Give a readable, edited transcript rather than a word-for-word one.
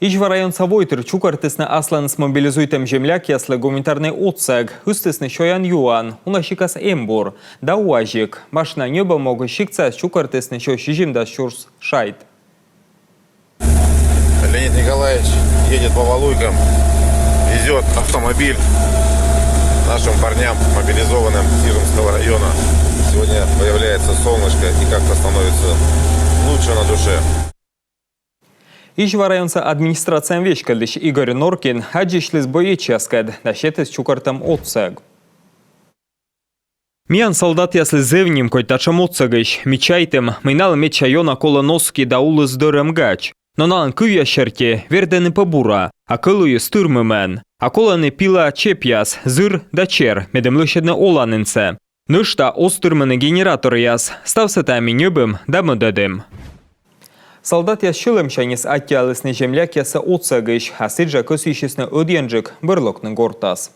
Ижва район Савойтер чукартысны аслан смобилизуйтем земляк яслы гуманитарный отсег, хыстысны шоян юан, унашикас эмбур, да уажик, машина неба могу щикца чукартысны шо щижим да щурс шайт. Леонид Николаевич едет по Валуйкам, везет автомобиль нашим парням, мобилизованным Сижемского района. Сегодня появляется солнышко и как-то становится лучше на душе. Ижва районца администрациям вешкалдыш Игорь Норкин хаджишлис боечаскад, да щетыс чукартам отсег. Миян солдат ясли зевним койтачам отсегыш, мечайтем, майнал мечайона кола носки да улыз дөрем гач. Но налан кюя шерке вердены побура, а кылуи стырмымен. А коланы пила чепяс, зыр да чер, медем лышедны оланынце. Нышта остырмыны генератор яс, ставсы тами небым да мөдедым. Солдат яс шылым шайнес аттиалысны земляк ясы отсегыш, а сиджа көсүйшесні өденжік бірлокны гортас.